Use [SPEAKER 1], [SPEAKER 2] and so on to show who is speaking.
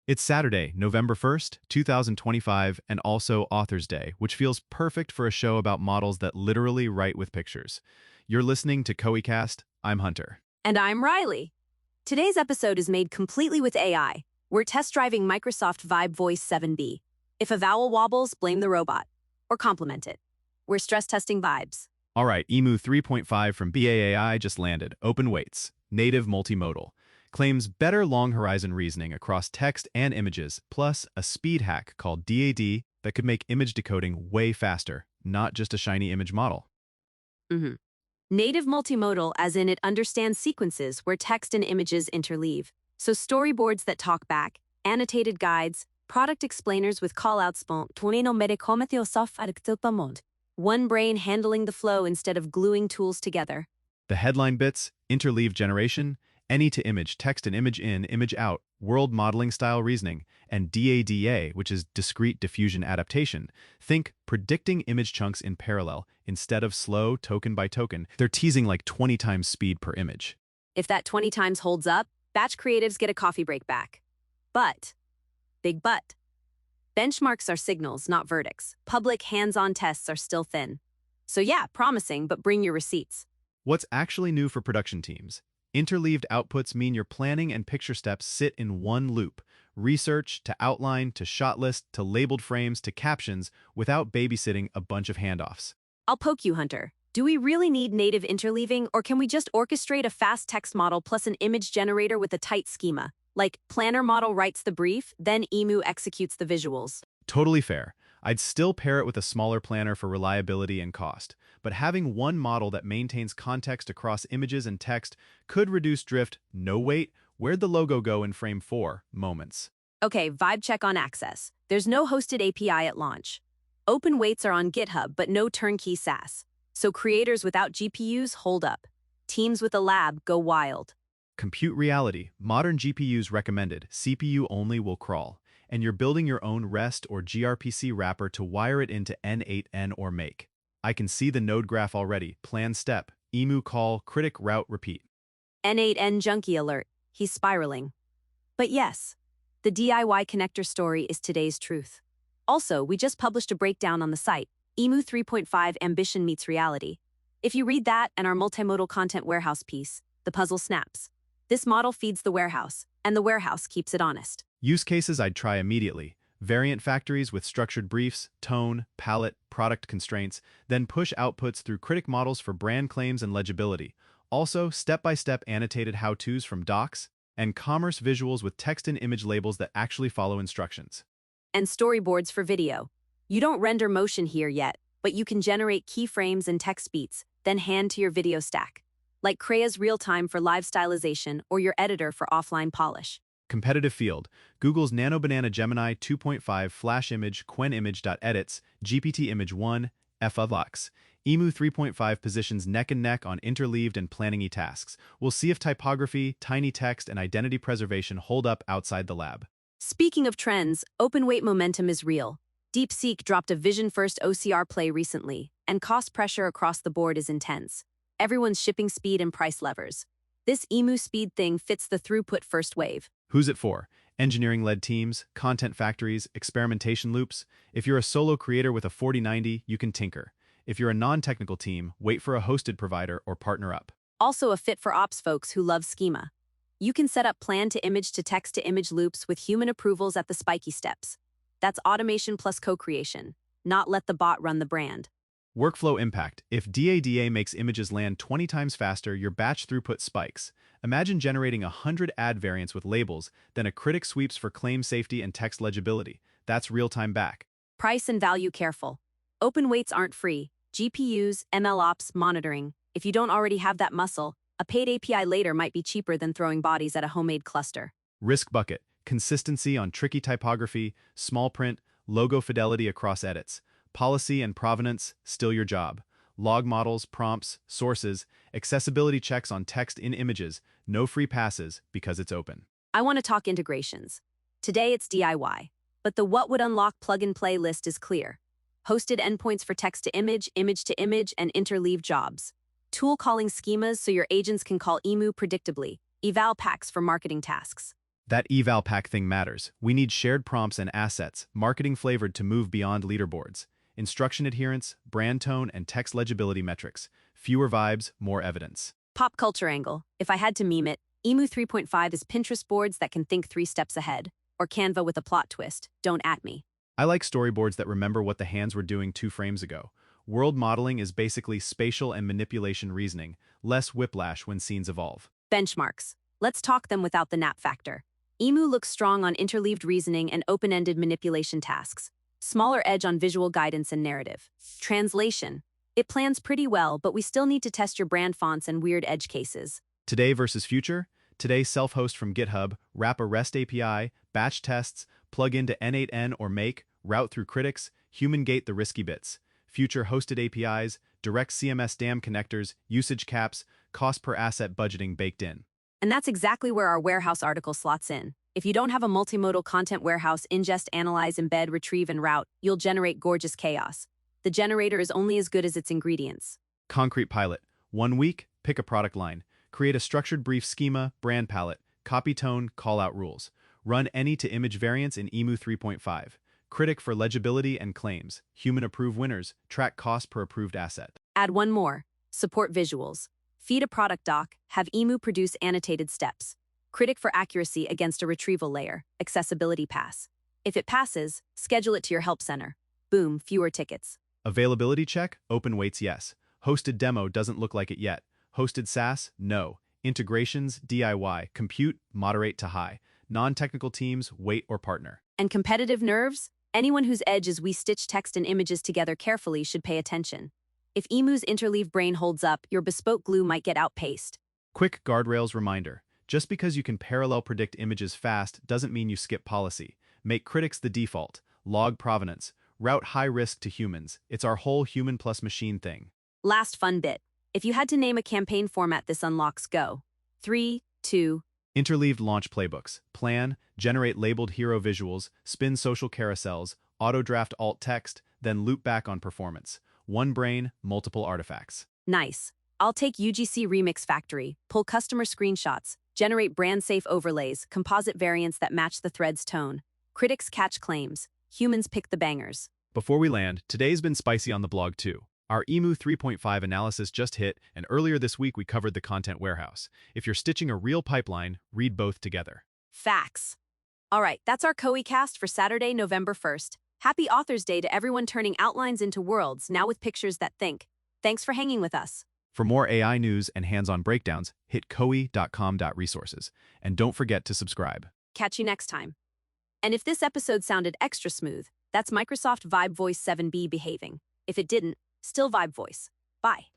[SPEAKER 1] It's Saturday, November 1st, 2025, and also Author's Day, which feels perfect for a show about models that literally write with pictures. You're listening to CoeCast. I'm Hunter.
[SPEAKER 2] And I'm Riley. Today's episode is made completely with AI. We're test driving Microsoft Vibe Voice 7B. If a vowel wobbles, blame the robot. Or compliment it. We're stress testing vibes.
[SPEAKER 1] All right, Emu3.5 from BAAI just landed. Open weights. Native multimodal. Claims better long-horizon reasoning across text and images, plus a speed hack called DiDA that could make image decoding way faster, not just a shiny image model.
[SPEAKER 2] Native multimodal, as in it understands sequences where text and images interleave. So storyboards that talk back, annotated guides, product explainers with callouts. One brain handling the flow instead of gluing tools together.
[SPEAKER 1] The headline bits, interleaved generation, any to image, text and image in, image out, world modeling style reasoning, and DADA, which is discrete diffusion adaptation. Think predicting image chunks in parallel instead of slow token by token. They're teasing like 20 times speed per image.
[SPEAKER 2] If that 20 times holds up, batch creatives get a coffee break back. But, big but, benchmarks are signals, not verdicts. Public hands-on tests are still thin. So yeah, promising, but bring your receipts.
[SPEAKER 1] What's actually new for production teams? Interleaved outputs mean your planning and picture steps sit in one loop. Research, to outline, to shot list, to labeled frames, to captions, without babysitting a bunch of handoffs.
[SPEAKER 2] I'll poke you, Hunter. Do we really need native interleaving, or can we just orchestrate a fast text model plus an image generator with a tight schema? Like, planner model writes the brief, then Emu executes the visuals.
[SPEAKER 1] Totally fair. I'd still pair it with a smaller planner for reliability and cost, but having one model that maintains context across images and text could reduce drift. No wait, where'd the logo go in frame 4 moments?
[SPEAKER 2] Okay, vibe check on access. There's no hosted API at launch. Open weights are on GitHub, but no turnkey SaaS. So creators without GPUs hold up. Teams with a lab go wild.
[SPEAKER 1] Compute reality. Modern GPUs recommended. CPU only will crawl. And you're building your own REST or gRPC wrapper to wire it into N8N or Make. I can see the node graph already. Plan step. Emu call, critic route repeat.
[SPEAKER 2] N8N junkie alert. He's spiraling. But yes, the DIY connector story is today's truth. Also, we just published a breakdown on the site, Emu3.5 Ambition Meets Reality. If you read that and our multimodal content warehouse piece, the puzzle snaps. This model feeds the warehouse, and the warehouse keeps it honest.
[SPEAKER 1] Use cases I'd try immediately. Variant factories with structured briefs, tone, palette, product constraints, then push outputs through critic models for brand claims and legibility. Also, step-by-step annotated how-tos from docs, and commerce visuals with text and image labels that actually follow instructions.
[SPEAKER 2] And storyboards for video. You don't render motion here yet, but you can generate keyframes and text beats, then hand to your video stack. Like Crea's real-time for live stylization or your editor for offline polish.
[SPEAKER 1] Competitive field. Google's Nano Banana Gemini 2.5 Flash Image Qwen Image.edits GPT Image 1 FLux. Emu 3.5 positions neck and neck on interleaved and planning-y tasks. We'll see if typography, tiny text, and identity preservation hold up outside the lab.
[SPEAKER 2] Speaking of trends, open weight momentum is real. DeepSeek dropped a vision-first OCR play recently, and cost pressure across the board is intense. Everyone's shipping speed and price levers. This Emu speed thing fits the throughput-first wave.
[SPEAKER 1] Who's it for? Engineering-led teams, content factories, experimentation loops? If you're a solo creator with a 4090, you can tinker. If you're a non-technical team, wait for a hosted provider or partner up.
[SPEAKER 2] Also a fit for ops folks who love schema. You can set up plan-to-image to text-to-image loops with human approvals at the spiky steps. That's automation plus co-creation, not let the bot run the brand.
[SPEAKER 1] Workflow impact. If DADA makes images land 20 times faster, your batch throughput spikes. Imagine generating 100 ad variants with labels, then a critic sweeps for claim safety and text legibility. That's real-time back.
[SPEAKER 2] Price and value careful. Open weights aren't free. GPUs, MLOps, monitoring. If you don't already have that muscle, a paid API later might be cheaper than throwing bodies at a homemade cluster.
[SPEAKER 1] Risk bucket. Consistency on tricky typography, small print, logo fidelity across edits. Policy and provenance, still your job. Log models, prompts, sources, accessibility checks on text in images, no free passes because it's open.
[SPEAKER 2] I want to talk integrations. Today it's DIY, but the what would unlock plug-and-play list is clear. Hosted endpoints for text-to-image, image-to-image, and interleave jobs. Tool calling schemas so your agents can call Emu predictably. Eval packs for marketing tasks.
[SPEAKER 1] That eval pack thing matters. We need shared prompts and assets, marketing flavored to move beyond leaderboards. Instruction adherence, brand tone, and text legibility metrics. Fewer vibes, more evidence.
[SPEAKER 2] Pop culture angle. If I had to meme it, Emu3.5 is Pinterest boards that can think 3 steps ahead. Or Canva with a plot twist. Don't at me.
[SPEAKER 1] I like storyboards that remember what the hands were doing 2 frames ago. World modeling is basically spatial and manipulation reasoning, less whiplash when scenes evolve.
[SPEAKER 2] Benchmarks. Let's talk them without the nap factor. Emu looks strong on interleaved reasoning and open-ended manipulation tasks. Smaller edge on visual guidance and narrative. Translation. It plans pretty well, but we still need to test your brand fonts and weird edge cases.
[SPEAKER 1] Today versus future? Today self-host from GitHub, wrap a REST API, batch tests, plug into N8N or Make, route through critics, human gate the risky bits. Future hosted APIs, direct CMS DAM connectors, usage caps, cost per asset budgeting baked in.
[SPEAKER 2] And that's exactly where our warehouse article slots in. If you don't have a multimodal content warehouse, ingest, analyze, embed, retrieve, and route, you'll generate gorgeous chaos. The generator is only as good as its ingredients.
[SPEAKER 1] Concrete pilot. 1 week, pick a product line. Create a structured brief schema, brand palette, copy tone, call-out rules. Run any to image variants in Emu3.5. Critic for legibility and claims. Human approve winners. Track cost per approved asset.
[SPEAKER 2] Add one more. Support visuals. Feed a product doc, have Emu produce annotated steps. Critic for accuracy against a retrieval layer, accessibility pass. If it passes, schedule it to your help center. Boom, fewer tickets.
[SPEAKER 1] Availability check, open weights yes. Hosted demo doesn't look like it yet. Hosted SaaS, no. Integrations, DIY. Compute, moderate to high. Non-technical teams, wait or partner.
[SPEAKER 2] And competitive nerves? Anyone whose edge is we stitch text and images together carefully should pay attention. If Emu's interleave brain holds up, your bespoke glue might get outpaced.
[SPEAKER 1] Quick guardrails reminder. Just because you can parallel predict images fast doesn't mean you skip policy. Make critics the default. Log provenance. Route high risk to humans. It's our whole human plus machine thing.
[SPEAKER 2] Last fun bit. If you had to name a campaign format this unlocks, go. 3, 2.
[SPEAKER 1] Interleaved launch playbooks. Plan, generate labeled hero visuals, spin social carousels, auto-draft alt text, then loop back on performance. One brain, multiple artifacts.
[SPEAKER 2] Nice. I'll take UGC Remix Factory, pull customer screenshots, generate brand-safe overlays, composite variants that match the thread's tone. Critics catch claims. Humans pick the bangers.
[SPEAKER 1] Before we land, today's been spicy on the blog too. Our Emu3.5 analysis just hit, and earlier this week we covered the content warehouse. If you're stitching a real pipeline, read both together.
[SPEAKER 2] Facts. All right, that's our COE cast for Saturday, November 1st. Happy Author's Day to everyone turning outlines into worlds, now with pictures that think. Thanks for hanging with us.
[SPEAKER 1] For more AI news and hands-on breakdowns, hit coe.com.resources. And don't forget to subscribe.
[SPEAKER 2] Catch you next time. And if this episode sounded extra smooth, that's Microsoft Vibe Voice 7B behaving. If it didn't, still Vibe Voice. Bye.